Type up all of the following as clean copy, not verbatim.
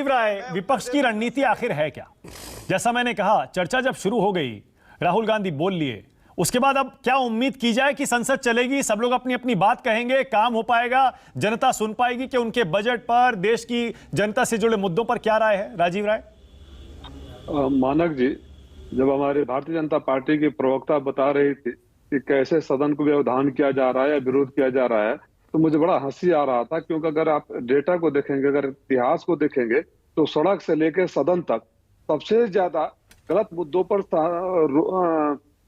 राय, विपक्ष की रणनीति आखिर है क्या? जैसा मैंने कहा, चर्चा जब शुरू हो गई, राहुल गांधी बोल लिए, उसके बाद अब क्या उम्मीद की जाए कि संसद चलेगी, सब लोग अपनी अपनी बात कहेंगे, काम हो पाएगा, जनता सुन पाएगी कि उनके बजट पर, देश की जनता से जुड़े मुद्दों पर क्या राय है? राजीव राय। मानक जी, जब हमारे भारतीय जनता पार्टी के प्रवक्ता बता रही थी कि कैसे सदन को व्यवधान किया जा रहा है या विरोध किया जा रहा है, तो मुझे बड़ा हंसी आ रहा था, क्योंकि अगर आप डेटा को देखेंगे, अगर इतिहास को देखेंगे, तो सड़क से लेकर सदन तक सबसे ज्यादा गलत मुद्दों पर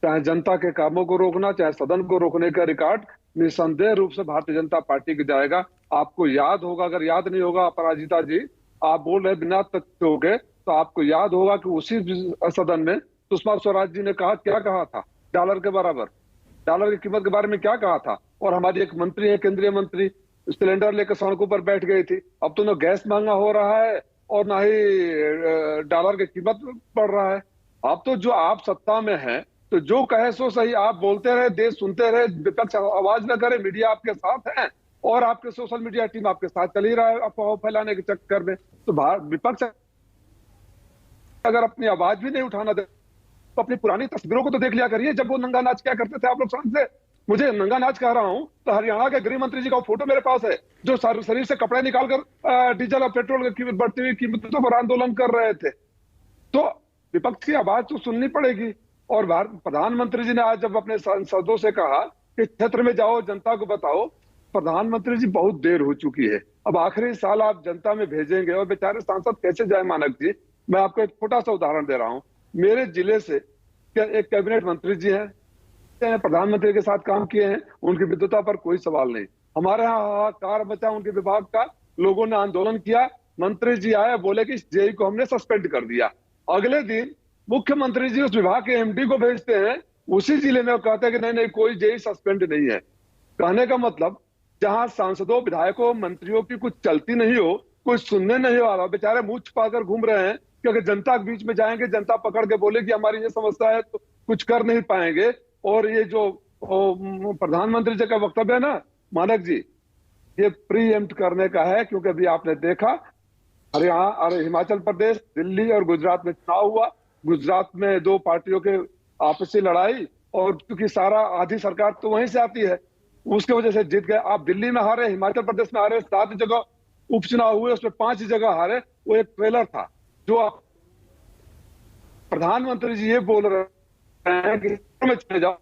चाहे जनता के कामों को रोकना, चाहे सदन को रोकने का रिकॉर्ड निसंदेह रूप से भारतीय जनता पार्टी के जाएगा। आपको याद होगा, अगर याद नहीं होगा अपराजिता जी, आप बोल रहे बिना तथ्यों के, तो आपको याद होगा कि उसी सदन में सुषमा स्वराज जी ने क्या कहा था डॉलर के बराबर, डॉलर की कीमत के बारे में क्या कहा था। और हमारी एक मंत्री है, केंद्रीय मंत्री, सिलेंडर लेकर सड़कों पर बैठ गई थी। अब तो ना गैस महंगा हो रहा है और ना ही डॉलर की कीमत बढ़ रहा है। अब तो जो आप सत्ता में हैं, तो जो कहे सो सही, आप बोलते रहे, देश सुनते रहे, विपक्ष आवाज न करे, मीडिया आपके साथ है और आपके सोशल मीडिया टीम आपके साथ चल ही रहा है अफवाह फैलाने के चक्कर में। तो विपक्ष अगर अपनी आवाज भी नहीं उठाना दे, तो अपनी पुरानी तस्वीरों को तो देख लिया करिए, जब वो नंगा नाच क्या करते थे आप लोग समझते। मुझे नंगा नाच कह रहा हूं तो हरियाणा के गृह मंत्री जी का फोटो मेरे पास है, जो शरीर से कपड़े निकालकर डीजल और पेट्रोल की बढ़ती हुई कीमतों पर आंदोलन कर रहे थे। तो विपक्ष की आवाज तो सुननी पड़ेगी। और प्रधानमंत्री जी ने आज जब अपने सांसदों से कहा कि क्षेत्र में जाओ, जनता को बताओ, प्रधानमंत्री जी बहुत देर हो चुकी है, अब आखिरी साल आप जनता में भेजेंगे और बेचारे सांसद कैसे जाए। मानक जी, मैं आपको एक छोटा सा उदाहरण दे रहा हूं। मेरे जिले से एक कैबिनेट मंत्री जी हैं, प्रधानमंत्री के साथ काम किए हैं, उनकी विद्वता पर कोई सवाल नहीं। हमारे यहाँ कार बचा उनके विभाग का, लोगों ने आंदोलन किया, मंत्री जी आए, बोले कि जेई को हमने सस्पेंड कर दिया। अगले दिन मुख्यमंत्री जी उस विभाग के एमडी को भेजते हैं उसी जिले में, कहते हैं कि नहीं नहीं कोई जेई सस्पेंड नहीं है। कहने का मतलब, जहां सांसदों, विधायकों, मंत्रियों की कुछ चलती नहीं हो, कुछ सुनने नहीं आ रहा, बेचारे मुंह छुपाकर घूम रहे हैं, क्योंकि जनता के बीच में जाएंगे, जनता पकड़ के बोले कि हमारी ये समस्या है, तो कुछ कर नहीं पाएंगे। और ये जो प्रधानमंत्री जी का वक्तव्य है ना मानक जी, ये प्रीएम्प्ट करने का है, क्योंकि अभी आपने देखा हरियाणा, हिमाचल प्रदेश, दिल्ली और गुजरात में चुनाव हुआ। गुजरात में दो पार्टियों के आपसी लड़ाई, और क्योंकि आधी सरकार तो वहीं से आती है, उसके वजह से जीत गए। आप दिल्ली में हारे, हिमाचल प्रदेश में हारे, 7 जगह उपचुनाव हुए, उसमें 5 जगह हारे। वो एक ट्रेलर था जो आप प्रधानमंत्री जी ये बोल रहे हैं कि में चले जाओ।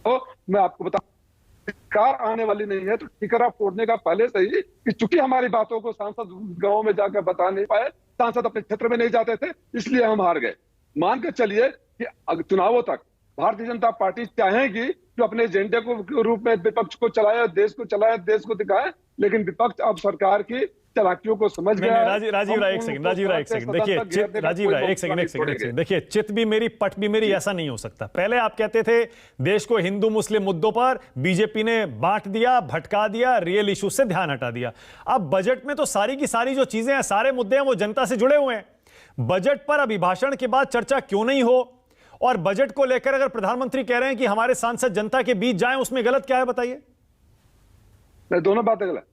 तो मैं आपको बता, कार आने वाली नहीं है, तो ठिकरा फोड़ने का पहले से ही, कि चूंकि हमारी बातों को सांसद गांव में जाकर बता नहीं पाए, सांसद अपने क्षेत्र में नहीं जाते थे, इसलिए हम हार गए। मान के चलिए कि चुनावों तक भारतीय जनता पार्टी चाहेगी कि अपने एजेंडे को रूप में विपक्ष को चलाए, देश को चलाए, देश को दिखाए, लेकिन विपक्ष अब सरकार की चालाकियों को समझ गया है। राजीव राय एक सेकंड, देखिए राजीव राय एक सेकंड, देखिए चित भी मेरी पट भी मेरी, ऐसा नहीं हो सकता। पहले आप कहते थे देश को हिंदू मुस्लिम मुद्दों पर बीजेपी ने बांट दिया, भटका दिया, रियल इशू से ध्यान हटा दिया। अब बजट में तो सारी की सारी जो चीजें हैं, सारे मुद्दे हैं, वो जनता से जुड़े हुए हैं। बजट पर अभिभाषण के बाद चर्चा क्यों नहीं हो? और बजट को लेकर अगर प्रधानमंत्री कह रहे हैं कि हमारे सांसद जनता के बीच जाएं, उसमें गलत क्या है बताइए? दोनों बातें गलत।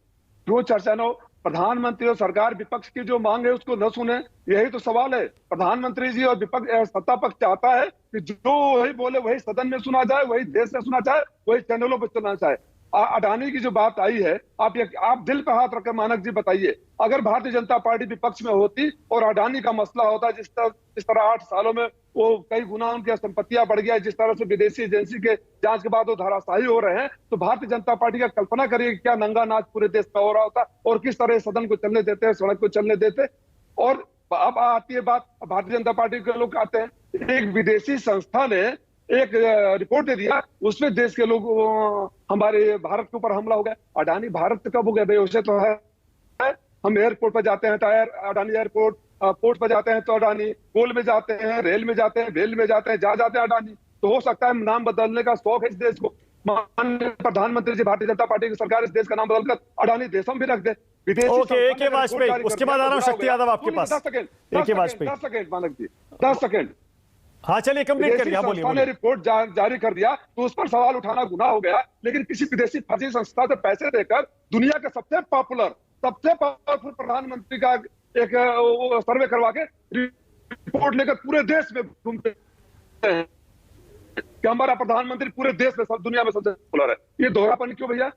जो चर्चा न हो, प्रधानमंत्री और सरकार विपक्ष की जो मांग है उसको न सुने, यही तो सवाल है। प्रधानमंत्री जी और विपक्ष, सत्ता पक्ष चाहता है कि जो वही बोले वही सदन में सुना जाए, वही देश में सुना जाए, वही चैनलों पर चलना चाहे। अडानी की जो बात आई है, आप दिल पे हाथ रखकर मानक जी बताइए, अगर भारतीय जनता पार्टी विपक्ष में होती और अडानी का मसला होता, जिस तरह 8 सालों में वो कई गुना उनकी संपत्तियां बढ़ गया, जिस तरह से विदेशी एजेंसी के जांच के बाद वो धराशायी हो रहे हैं, तो भारतीय जनता पार्टी का कल्पना करिए क्या नंगा नाच पूरे देश का हो रहा होता, और किस तरह सदन को चलने देते हैं, सड़क को चलने देते। और अब आती है बात, भारतीय जनता पार्टी के लोग आते हैं, एक विदेशी संस्था ने एक रिपोर्ट दे दिया, उसमें देश के लोग, हमारे भारत के ऊपर हमला हो गया। अडानी भारत कब हो गया भाई? उसे तो है, हम एयरपोर्ट पर जाते हैं, टायर अडानी एयरपोर्ट, पोर्ट पर जाते हैं तो अडानी, कोल में जाते हैं, रेल में जाते हैं, वेल में जाते हैं, जहां जाते हैं अडानी। तो हो सकता है नाम बदलने का शौक है इस देश को, माननीय प्रधानमंत्री जी, भारतीय जनता पार्टी की सरकार इस देश का नाम बदलकर अडानी देशम भी रख दे। ओके, एक वाजपेयी, उसके बाद आ रहा हूं शक्ति यादव आपके पास। 10 सेकंड मानक जी, 10 सेकंड। हाँ चलिए कंप्लीट करिए, बोलिए। ने रिपोर्ट जारी कर दिया तो उस पर सवाल उठाना गुनाह हो गया, लेकिन किसी विदेशी फर्जी संस्था से पैसे देकर दुनिया के सबसे पॉपुलर, सबसे पावरफुल प्रधानमंत्री का एक सर्वे करवा के रिपोर्ट लेकर पूरे देश में घूमते हैं कि हमारा प्रधानमंत्री पूरे देश में, सब दुनिया में सबसे पॉपुलर है। ये दोहरापन क्यों भैया?